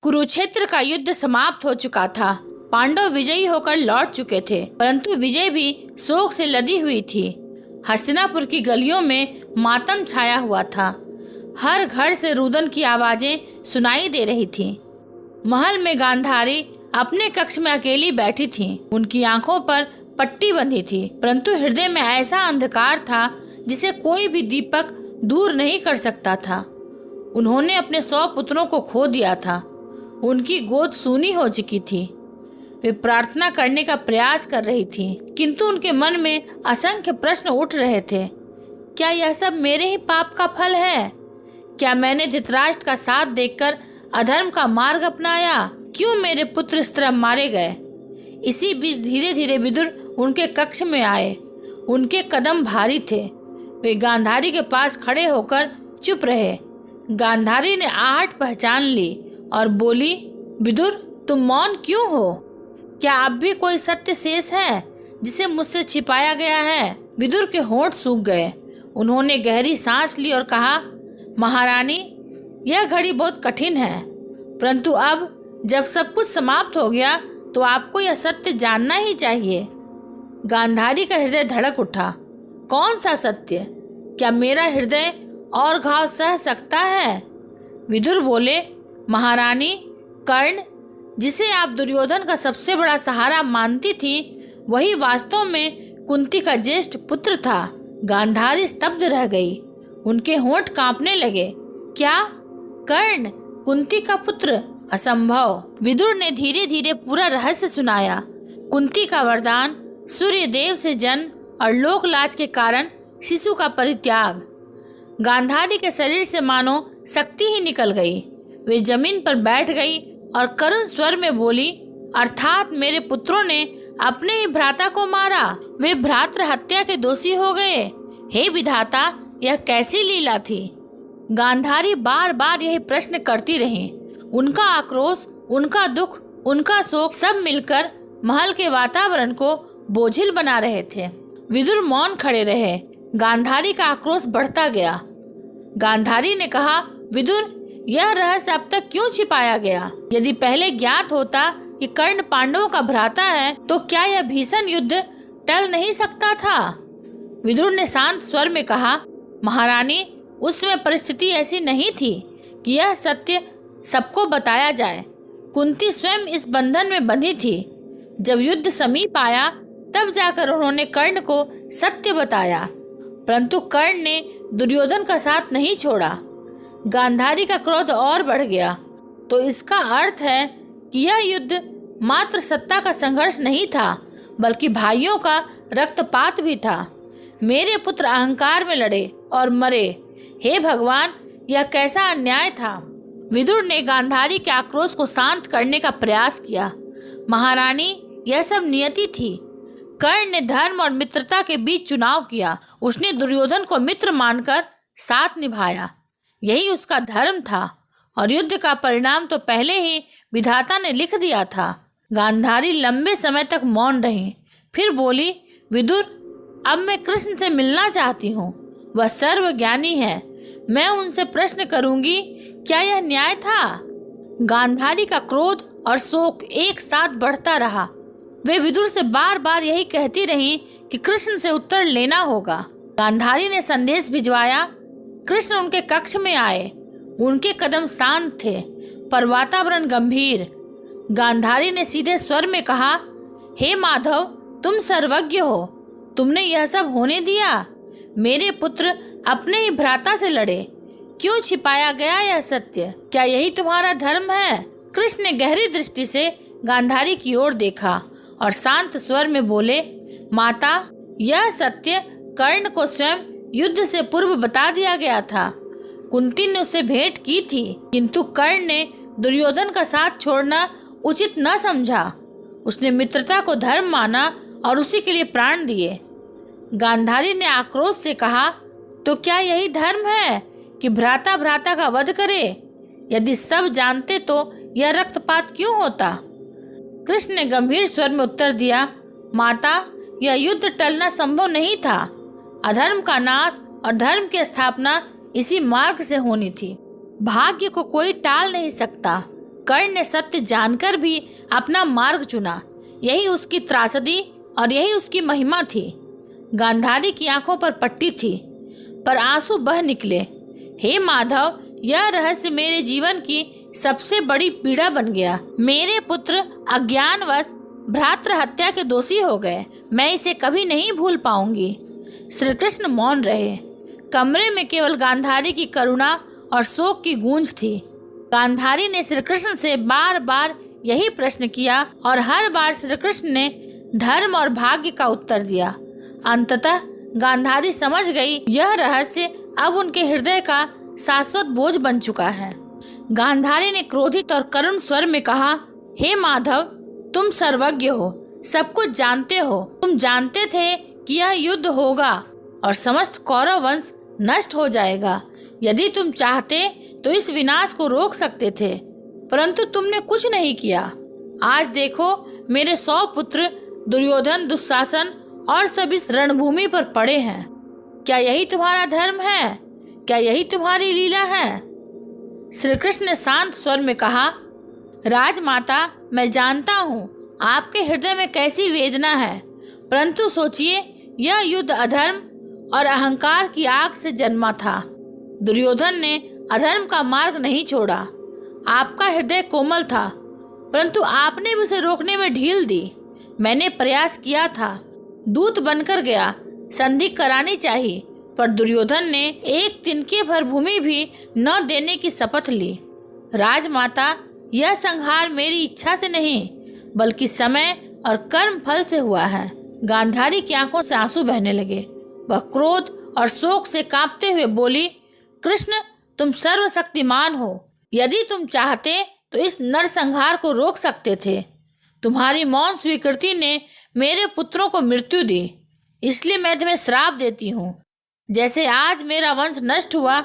कुरुक्षेत्र का युद्ध समाप्त हो चुका था। पांडव विजयी होकर लौट चुके थे, परंतु विजय भी शोक से लदी हुई थी। हस्तिनापुर की गलियों में मातम छाया हुआ था। हर घर से रुदन की आवाजें सुनाई दे रही थीं। महल में गांधारी अपने कक्ष में अकेली बैठी थीं। उनकी आंखों पर पट्टी बंधी थी, परंतु हृदय में ऐसा अंधकार था जिसे कोई भी दीपक दूर नहीं कर सकता था। उन्होंने अपने 100 पुत्रों को खो दिया था। उनकी गोद सूनी हो चुकी थी। वे प्रार्थना करने का प्रयास कर रही थीं, किंतु उनके मन में असंख्य प्रश्न उठ रहे थे। क्या यह सब मेरे ही पाप का फल है? क्या मैंने धृतराष्ट्र का साथ देखकर अधर्म का मार्ग अपनाया? क्यों मेरे पुत्र इस तरह मारे गए? इसी बीच धीरे धीरे विदुर उनके कक्ष में आए। उनके कदम भारी थे। वे गांधारी के पास खड़े होकर चुप रहे। गांधारी ने आहट पहचान ली और बोली, विदुर, तुम मौन क्यों हो? क्या अब भी कोई सत्य शेष है जिसे मुझसे छिपाया गया है? विदुर के होंठ सूख गए। उन्होंने गहरी सांस ली और कहा, महारानी, यह घड़ी बहुत कठिन है, परंतु अब जब सब कुछ समाप्त हो गया तो आपको यह सत्य जानना ही चाहिए। गांधारी का हृदय धड़क उठा। कौन सा सत्य? क्या मेरा हृदय और घाव सह सकता है? विदुर बोले, महारानी, कर्ण, जिसे आप दुर्योधन का सबसे बड़ा सहारा मानती थी, वही वास्तव में कुंती का ज्येष्ठ पुत्र था। गांधारी स्तब्ध रह गई। उनके होंठ कांपने लगे। क्या? कर्ण कुंती का पुत्र? असंभव। विदुर ने धीरे धीरे पूरा रहस्य सुनाया। कुंती का वरदान, सूर्य देव से जन्म और लोकलाज के कारण शिशु का परित्याग। गांधारी के शरीर से मानो शक्ति ही निकल गई। वे जमीन पर बैठ गई और करुण स्वर में बोली, अर्थात मेरे पुत्रों ने अपने ही भ्राता को मारा। वे भ्रातृ हत्या के दोषी हो गए। हे विधाता, यह कैसी लीला थी? गांधारी बार बार यही प्रश्न करती रही। उनका आक्रोश, उनका दुख, उनका शोक सब मिलकर महल के वातावरण को बोझिल बना रहे थे। विदुर मौन खड़े रहे। गांधारी का आक्रोश बढ़ता गया। गांधारी ने कहा, विदुर, यह रहस्य अब तक क्यों छिपाया गया? यदि पहले ज्ञात होता कि कर्ण पांडवों का भ्राता है तो क्या यह भीषण युद्ध टल नहीं सकता था? विदुर ने शांत स्वर में कहा, महारानी, उस समय परिस्थिति ऐसी नहीं थी कि यह सत्य सबको बताया जाए। कुंती स्वयं इस बंधन में बंधी थी। जब युद्ध समीप आया तब जाकर उन्होंने कर्ण को सत्य बताया, परंतु कर्ण ने दुर्योधन का साथ नहीं छोड़ा। गांधारी का क्रोध और बढ़ गया। तो इसका अर्थ है कि यह युद्ध मात्र सत्ता का संघर्ष नहीं था, बल्कि भाइयों का रक्तपात भी था। मेरे पुत्र अहंकार में लड़े और मरे। हे भगवान, यह कैसा अन्याय था? विदुर ने गांधारी के आक्रोश को शांत करने का प्रयास किया। महारानी, यह सब नियति थी। कर्ण ने धर्म और मित्रता के बीच चुनाव किया। उसने दुर्योधन को मित्र मानकर साथ निभाया। यही उसका धर्म था और युद्ध का परिणाम तो पहले ही विधाता ने लिख दिया था। गांधारी लंबे समय तक मौन रही, फिर बोली, विदुर, अब मैं कृष्ण से मिलना चाहती हूँ। वह सर्वज्ञानी है। मैं उनसे प्रश्न करूंगी, क्या यह न्याय था? गांधारी का क्रोध और शोक एक साथ बढ़ता रहा। वे विदुर से बार बार यही कहती रहीं कि कृष्ण से उत्तर लेना होगा। गांधारी ने संदेश भिजवाया। कृष्ण उनके कक्ष में आए। उनके कदम शांत थे पर वातावरण गंभीर। गांधारी ने सीधे स्वर में कहा, हे माधव, तुम सर्वज्ञ हो। तुमने यह सब होने दिया? मेरे पुत्र अपने ही भ्राता से लड़े। क्यों छिपाया गया यह सत्य? क्या यही तुम्हारा धर्म है? कृष्ण ने गहरी दृष्टि से गांधारी की ओर देखा और शांत स्वर में बोले, माता, यह सत्य कर्ण को स्वयं युद्ध से पूर्व बता दिया गया था। कुंती ने उससे भेंट की थी, किंतु कर्ण ने दुर्योधन का साथ छोड़ना उचित न समझा। उसने मित्रता को धर्म माना और उसी के लिए प्राण दिए। गांधारी ने आक्रोश से कहा, तो क्या यही धर्म है कि भ्राता भ्राता का वध करे? यदि सब जानते तो यह रक्तपात क्यों होता? कृष्ण ने गंभीर स्वर में उत्तर दिया, माता, यह युद्ध टलना संभव नहीं था। अधर्म का नाश और धर्म की स्थापना इसी मार्ग से होनी थी। भाग्य को कोई टाल नहीं सकता। कर्ण ने सत्य जानकर भी अपना मार्ग चुना। यही उसकी त्रासदी और यही उसकी महिमा थी। गांधारी की आंखों पर पट्टी थी, पर आंसू बह निकले। हे माधव, यह रहस्य मेरे जीवन की सबसे बड़ी पीड़ा बन गया। मेरे पुत्र अज्ञानवश भ्रातृ हत्या के दोषी हो गए। मैं इसे कभी नहीं भूल पाऊंगी। श्री कृष्ण मौन रहे। कमरे में केवल गांधारी की करुणा और शोक की गूंज थी। गांधारी ने श्री कृष्ण से बार बार यही प्रश्न किया और हर बार श्री कृष्ण ने धर्म और भाग्य का उत्तर दिया। अंततः गांधारी समझ गई, यह रहस्य अब उनके हृदय का शाश्वत बोझ बन चुका है। गांधारी ने क्रोधित और करुण स्वर में कहा, हे माधव, तुम सर्वज्ञ हो, सब कुछ जानते हो। तुम जानते थे कि यह युद्ध होगा और समस्त कौरव वंश नष्ट हो जाएगा। यदि तुम चाहते तो इस विनाश को रोक सकते थे, परंतु तुमने कुछ नहीं किया। आज देखो, मेरे 100 पुत्र दुर्योधन, दुशासन और सब इस रणभूमि पर पड़े हैं। क्या यही तुम्हारा धर्म है? क्या यही तुम्हारी लीला है? श्री कृष्ण ने शांत स्वर में कहा, राजमाता, मैं जानता हूँ आपके हृदय में कैसी वेदना है, परंतु सोचिए, यह युद्ध अधर्म और अहंकार की आग से जन्मा था। दुर्योधन ने अधर्म का मार्ग नहीं छोड़ा। आपका हृदय कोमल था, परंतु आपने भी उसे रोकने में ढील दी। मैंने प्रयास किया था, दूत बनकर गया, संधि करानी चाहिए, पर दुर्योधन ने एक तिनके भर भूमि भी न देने की शपथ ली। राजमाता, यह संहार मेरी इच्छा से नहीं, बल्कि समय और कर्म फल से हुआ है। गांधारी की आंखों से आंसू बहने लगे। वह क्रोध और शोक से कांपते हुए बोली, कृष्ण, तुम सर्वशक्तिमान हो। यदि तुम चाहते तो इस नरसंहार को रोक सकते थे। तुम्हारी मौन स्वीकृति ने मेरे पुत्रों को मृत्यु दी, इसलिए मैं तुम्हें श्राप देती हूँ। जैसे आज मेरा वंश नष्ट हुआ,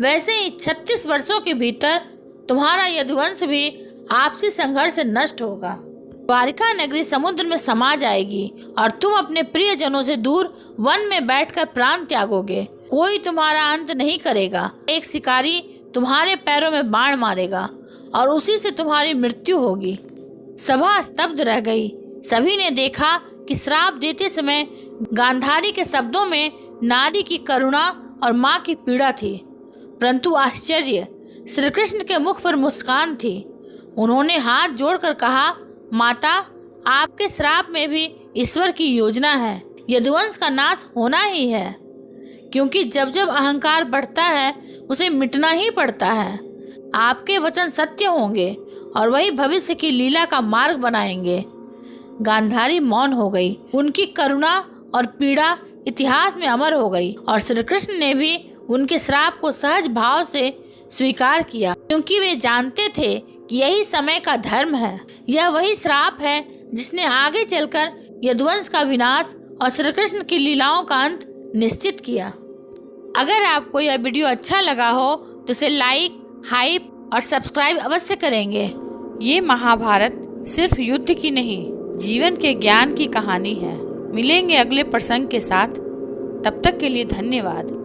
वैसे ही 36 वर्षों के भीतर तुम्हारा यदुवंश भी आपसी संघर्ष से नष्ट होगा। द्वारिका नगरी समुद्र में समा जाएगी और तुम अपने प्रियजनों से दूर वन में बैठकर प्राण त्यागोगे। कोई तुम्हारा अंत नहीं करेगा। एक शिकारी तुम्हारे पैरों में बाण मारेगा और उसी से तुम्हारी मृत्यु होगी। सभा स्तब्ध रह गई। सभी ने देखा कि श्राप देते समय गांधारी के शब्दों में नारी की करुणा और माँ की पीड़ा थी, परंतु आश्चर्य, श्री कृष्ण के मुख पर मुस्कान थी। उन्होंने हाथ जोड़कर कहा, माता, आपके श्राप में भी ईश्वर की योजना है। यदुवंश का नाश होना ही है, क्योंकि जब जब अहंकार बढ़ता है उसे मिटना ही पड़ता है। आपके वचन सत्य होंगे और वही भविष्य की लीला का मार्ग बनाएंगे। गांधारी मौन हो गई। उनकी करुणा और पीड़ा इतिहास में अमर हो गई और श्री कृष्ण ने भी उनके श्राप को सहज भाव से स्वीकार किया, क्योंकि वे जानते थे कि यही समय का धर्म है। यह वही श्राप है जिसने आगे चलकर यदुवंश का विनाश और श्री कृष्ण की लीलाओं का अंत निश्चित किया। अगर आपको यह वीडियो अच्छा लगा हो तो इसे लाइक, हाइप और सब्सक्राइब अवश्य करेंगे। ये महाभारत सिर्फ युद्ध की नहीं, जीवन के ज्ञान की कहानी है। मिलेंगे अगले प्रसंग के साथ, तब तक के लिए धन्यवाद।